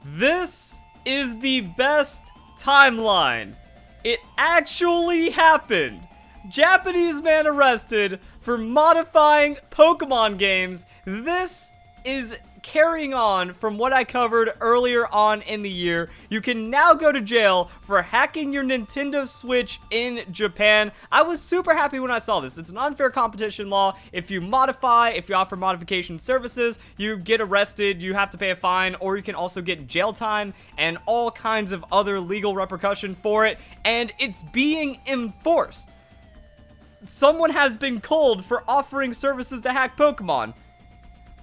This is the best timeline. It actually happened. Japanese man arrested for modifying Pokemon games. This is carrying on from what I covered earlier on in the year. You can now go to jail for hacking your Nintendo Switch in Japan. I was super happy when I saw this. It's an unfair competition law. If you offer modification services, you get arrested, you have to pay a fine, or you can also get jail time and all kinds of other legal repercussion for it, and it's being enforced. Someone has been culled for offering services to hack Pokemon.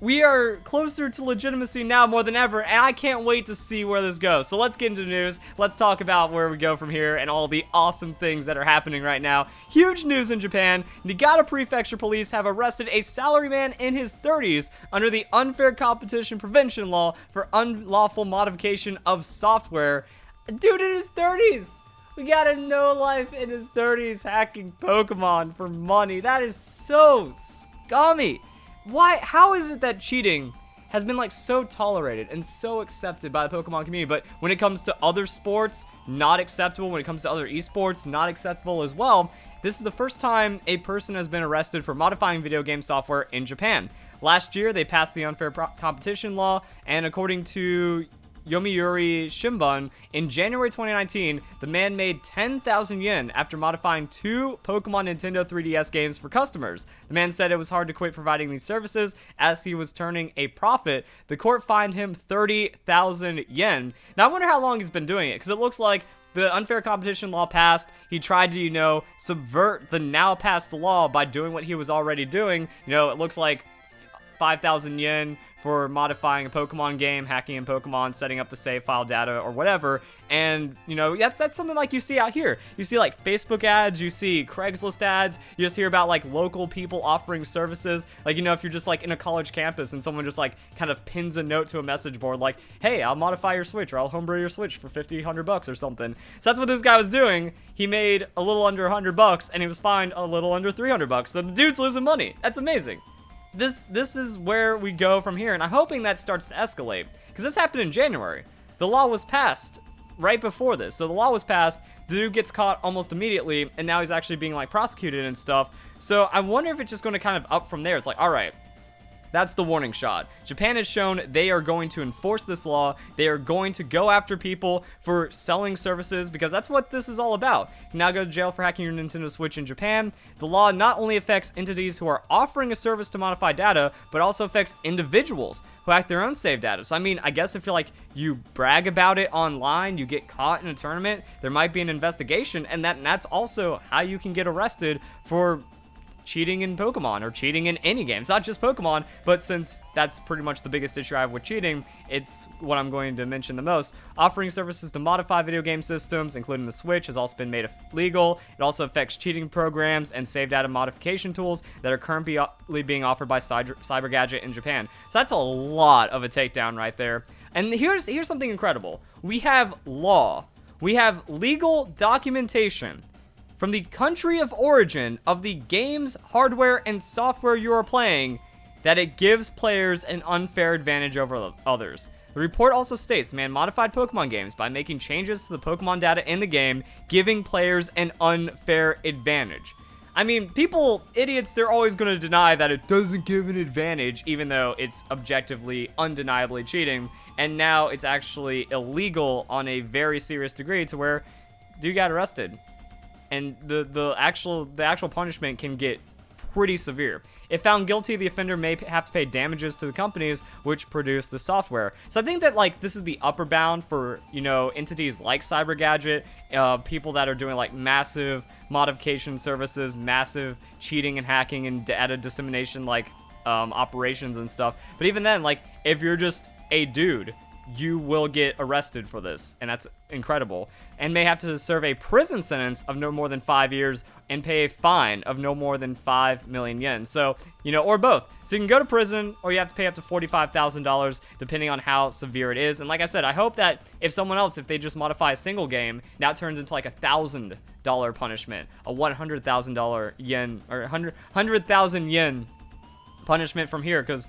We are closer to legitimacy now more than ever, and I can't wait to see where this goes. So let's get into the news. Let's talk about where we go from here and all the awesome things that are happening right now. Huge news in Japan. Niigata Prefecture Police have arrested a salaryman in his 30s under the Unfair Competition Prevention Law for unlawful modification of software. Dude in his 30s! We got a no-life in his 30s hacking Pokemon for money. That is so scummy. Why? How is it that cheating has been like so tolerated and so accepted by the Pokemon community, but when it comes to other sports, not acceptable? When it comes to other esports, not acceptable as well? This is the first time a person has been arrested for modifying video game software in Japan. Last year, they passed the unfair competition law, and according to Yomiuri Shimbun, in January 2019, the man made 10,000 yen after modifying 2 Pokemon Nintendo 3DS games for customers. The man said it was hard to quit providing these services as he was turning a profit. The court fined him 30,000 yen. Now, I wonder how long he's been doing it, because it looks like the unfair competition law passed. He tried to, subvert the now passed law by doing what he was already doing. It looks like 5,000 yen for modifying a Pokemon game, hacking in Pokemon, setting up the save file data or whatever. And, that's something like you see out here. You see like Facebook ads, you see Craigslist ads, you just hear about like local people offering services. Like, if you're just like in a college campus and someone just like kind of pins a note to a message board like, hey, I'll modify your Switch or I'll homebrew your Switch for $100 or something. So that's what this guy was doing. He made a little under $100 and he was fined a little under $300. So the dude's losing money. That's amazing. This is where we go from here, and I'm hoping that starts to escalate, because this happened in January. The law was passed right before this, so the law was passed, the dude gets caught almost immediately, and now he's actually being, prosecuted and stuff. So I wonder if it's just going to kind of up from there. It's like, alright, that's the warning shot. Japan has shown they are going to enforce this law. They are going to go after people for selling services, because that's what this is all about. You can now go to jail for hacking your Nintendo Switch in Japan. The law not only affects entities who are offering a service to modify data, but also affects individuals who hack their own save data. So, I guess if you brag about it online, you get caught in a tournament, there might be an investigation, and that's also how you can get arrested for cheating in Pokemon or cheating in any game. It's not just Pokemon, but since that's pretty much the biggest issue I have with cheating, it's what I'm going to mention the most. Offering services to modify video game systems, including the Switch, has also been made legal. It also affects cheating programs and save data modification tools that are currently being offered by Cybergadget in Japan. So that's a lot of a takedown right there. And here's something incredible. We have law. We have legal documentation from the country of origin of the games, hardware, and software you are playing, that it gives players an unfair advantage over others. The report also states man modified Pokemon games by making changes to the Pokemon data in the game, giving players an unfair advantage. People, idiots, they're always going to deny that it doesn't give an advantage, even though it's objectively, undeniably cheating, and now it's actually illegal on a very serious degree to where dude got arrested. And the actual punishment can get pretty severe. If found guilty, the offender may have to pay damages to the companies which produce the software. So I think that this is the upper bound for entities like Cybergadget, people that are doing massive modification services, massive cheating and hacking and data dissemination operations and stuff. But even then, if you're just a dude, you will get arrested for this, and that's incredible, and may have to serve a prison sentence of no more than 5 years and pay a fine of no more than 5 million yen. So, or both. So you can go to prison, or you have to pay up to $45,000, depending on how severe it is. And like I said, I hope that if they just modify a single game, now it turns into $1,000 punishment, a $100,000 yen, or 100,000 yen punishment from here, because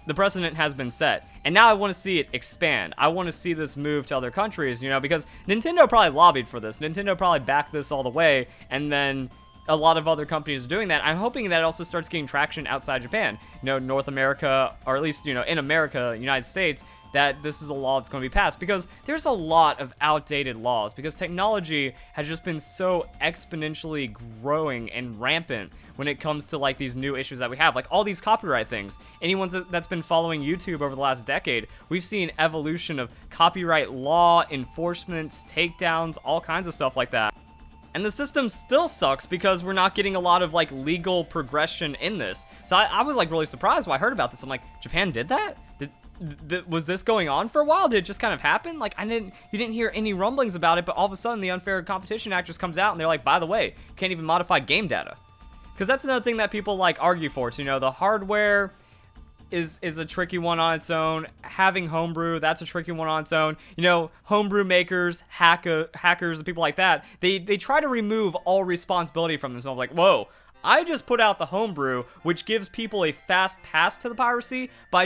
the precedent has been set, and now I want to see it expand. I want to see this move to other countries, you know, because Nintendo probably lobbied for this. Nintendo probably backed this all the way, and then a lot of other companies are doing that. I'm hoping that it also starts getting traction outside Japan, you know, North America, or at least, you know, in America, United States, that this is a law that's going to be passed, because there's a lot of outdated laws, because technology has just been so exponentially growing and rampant when it comes to like these new issues that we have, like all these copyright things. Anyone that's been following YouTube over the last decade, we've seen evolution of copyright law, enforcements, takedowns, all kinds of stuff like that. And the system still sucks because we're not getting a lot of like legal progression in this. So I was like really surprised when I heard about this. I'm like, Japan did that? Was this going on for a while? Did it just kind of happen? Like, you didn't hear any rumblings about it, but all of a sudden the Unfair Competition Act just comes out and they're like, by the way, you can't even modify game data. Because that's another thing that people like argue for. So, you know, the hardware is a tricky one on its own. Having homebrew, that's a tricky one on its own. You know, homebrew makers, hackers, and people like that, they try to remove all responsibility from themselves. Like, whoa, I just put out the homebrew, which gives people a fast pass to the piracy, but I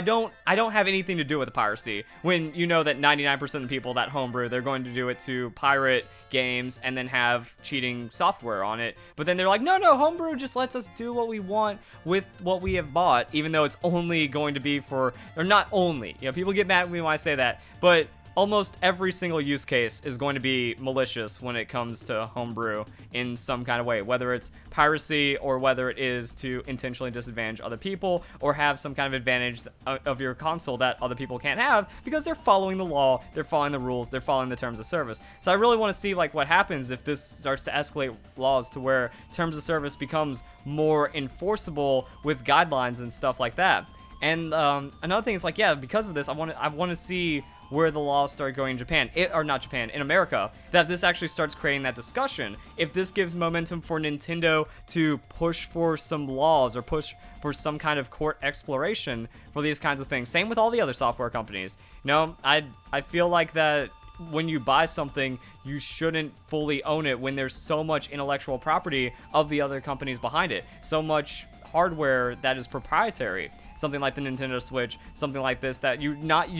don't have anything to do with the piracy. When you know that 99% of the people that homebrew, they're going to do it to pirate games and then have cheating software on it. But then they're like, no, homebrew just lets us do what we want with what we have bought, even though it's only going to be for, or not only, you know, people get mad at me when I say that, but almost every single use case is going to be malicious when it comes to homebrew in some kind of way, whether it's piracy or whether it is to intentionally disadvantage other people or have some kind of advantage of your console that other people can't have because they're following the law, they're following the rules, they're following the terms of service. So I really want to see like what happens if this starts to escalate laws to where terms of service becomes more enforceable with guidelines and stuff like that. And another thing is like, yeah, because of this, I want to see where the laws start going in Japan, in America, that this actually starts creating that discussion. If this gives momentum for Nintendo to push for some laws or push for some kind of court exploration for these kinds of things. Same with all the other software companies. You know, I feel like that when you buy something, you shouldn't fully own it when there's so much intellectual property of the other companies behind it. So much hardware that is proprietary. Something like the Nintendo Switch, something like this, that you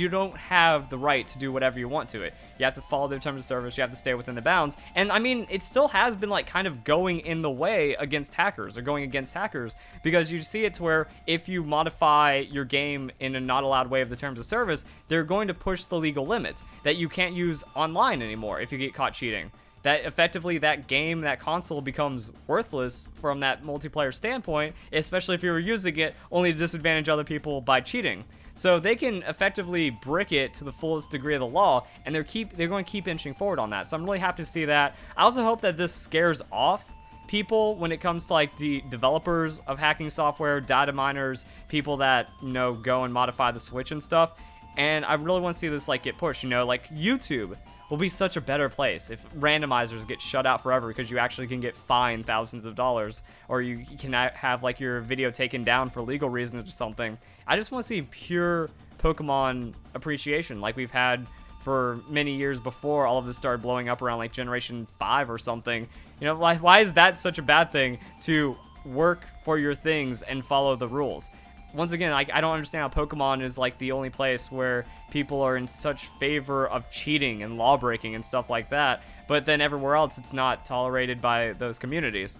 don't have the right to do whatever you want to it. You have to follow their terms of service, you have to stay within the bounds. And I mean, it still has been like kind of going in the way against hackers, or going against hackers, because you see it to where if you modify your game in a not allowed way of the terms of service, they're going to push the legal limit that you can't use online anymore if you get caught cheating. That effectively that game, that console becomes worthless from that multiplayer standpoint, especially if you were using it only to disadvantage other people by cheating. So they can effectively brick it to the fullest degree of the law, and they're going to keep inching forward on that. So I'm really happy to see that. I also hope that this scares off people when it comes to like the developers of hacking software, data miners, people that, you know, go and modify the Switch and stuff. And I really want to see this like get pushed, you know, like YouTube will be such a better place if randomizers get shut out forever because you actually can get fined thousands of dollars, or you can have like your video taken down for legal reasons or something. I just want to see pure Pokemon appreciation like we've had for many years before all of this started blowing up around like Generation 5 or something. You know, like, why is that such a bad thing to work for your things and follow the rules? Once again, I don't understand how Pokemon is like the only place where people are in such favor of cheating and law breaking and stuff like that, but then everywhere else it's not tolerated by those communities.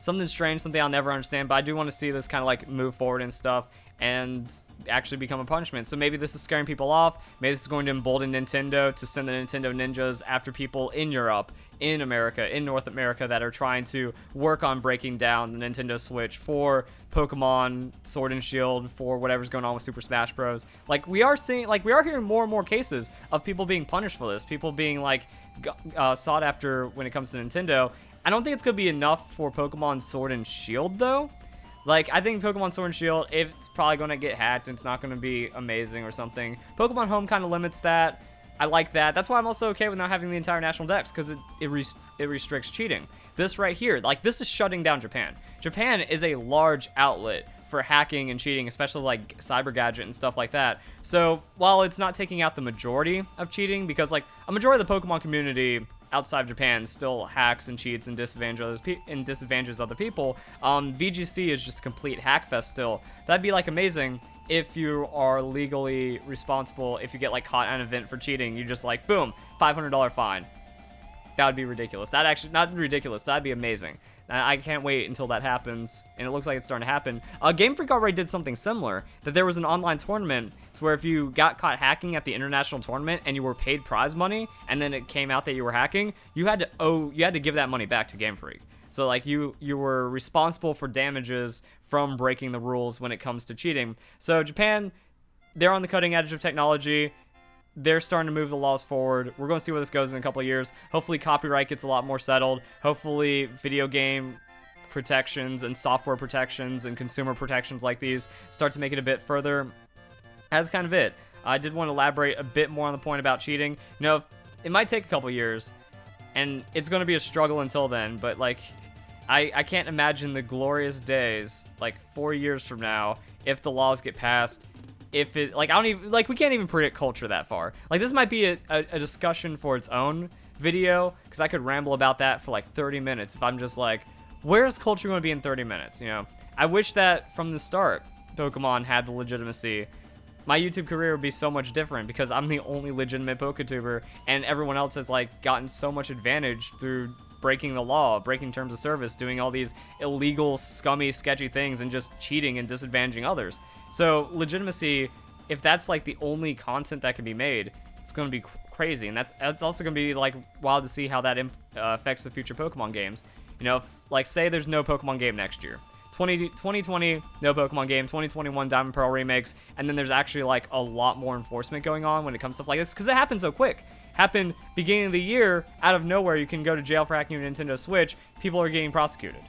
Something strange, something I'll never understand, but I do want to see this kind of like move forward and stuff and actually become a punishment. So maybe this is scaring people off. Maybe this is going to embolden Nintendo to send the Nintendo ninjas after people in Europe, in America, in North America that are trying to work on breaking down the Nintendo Switch for Pokemon Sword and Shield, for whatever's going on with Super Smash Bros. Like we are hearing more and more cases of people being punished for this, people being like sought after when it comes to Nintendo. I don't think it's going to be enough for Pokemon Sword and Shield though. Like, I think Pokemon Sword and Shield, it's probably going to get hacked and it's not going to be amazing or something. Pokemon Home kind of limits that. I like that. That's why I'm also okay with not having the entire national dex, because it restricts cheating. This right here, like, this is shutting down Japan. Japan is a large outlet for hacking and cheating, especially like Cyber Gadget and stuff like that. So while it's not taking out the majority of cheating, because like a majority of the Pokemon community outside of Japan still hacks and cheats and disadvantages other people, VGC is just a complete hack fest still. That'd be like amazing if you are legally responsible, if you get like caught at an event for cheating, you just like, boom, $500 fine. That would be ridiculous. That actually, not ridiculous, but that'd be amazing. I can't wait until that happens, and it looks like it's starting to happen. Game Freak already did something similar, that there was an online tournament to where if you got caught hacking at the international tournament and you were paid prize money, and then it came out that you were hacking, you had to give that money back to Game Freak. So like you were responsible for damages from breaking the rules when it comes to cheating. So Japan, they're on the cutting edge of technology. They're starting to move the laws forward. We're going to see where this goes in a couple of years. Hopefully copyright gets a lot more settled. Hopefully video game protections and software protections and consumer protections like these start to make it a bit further. That's kind of it. I did want to elaborate a bit more on the point about cheating. You know, it might take a couple years, and it's going to be a struggle until then, but like, I can't imagine the glorious days, like 4 years from now, if the laws get passed. If it, like, I don't even, like, we can't even predict culture that far. Like, this might be a discussion for its own video, because I could ramble about that for like 30 minutes if I'm just like, where's culture going to be in 30 minutes, you know? I wish that from the start, Pokemon had the legitimacy. My YouTube career would be so much different because I'm the only legitimate PokeTuber, and everyone else has, like, gotten so much advantage through breaking the law, breaking terms of service, doing all these illegal, scummy, sketchy things, and just cheating and disadvantaging others. So legitimacy, if that's like the only content that can be made, it's going to be crazy, and that's also going to be like wild to see how that affects the future Pokemon games. You know, if, like, say there's no Pokemon game next year, 2020 no Pokemon game, 2021 Diamond Pearl remakes, and then there's actually like a lot more enforcement going on when it comes to stuff like this, because it happens so quick. Happened beginning of the year, out of nowhere, you can go to jail for hacking your Nintendo Switch. People are getting prosecuted.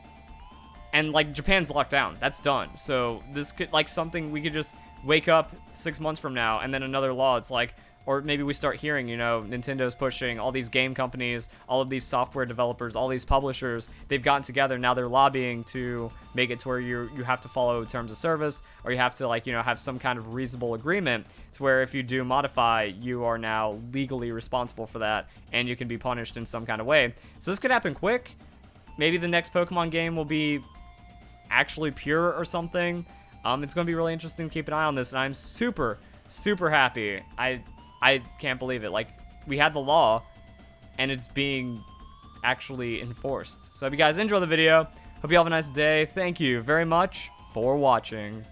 And, like, Japan's locked down. That's done. So this could, like, something we could just wake up 6 months from now, and then another law. It's like, or maybe we start hearing, you know, Nintendo's pushing, all these game companies, all of these software developers, all these publishers, they've gotten together. Now they're lobbying to make it to where you have to follow terms of service, or you have to, like, you know, have some kind of reasonable agreement to where if you do modify, you are now legally responsible for that, and you can be punished in some kind of way. So this could happen quick. Maybe the next Pokemon game will be actually pure or something. It's going to be really interesting to keep an eye on this, and I'm super, super happy. I can't believe it. Like, we had the law, and it's being actually enforced. So I hope you guys enjoy the video. Hope you have a nice day. Thank you very much for watching.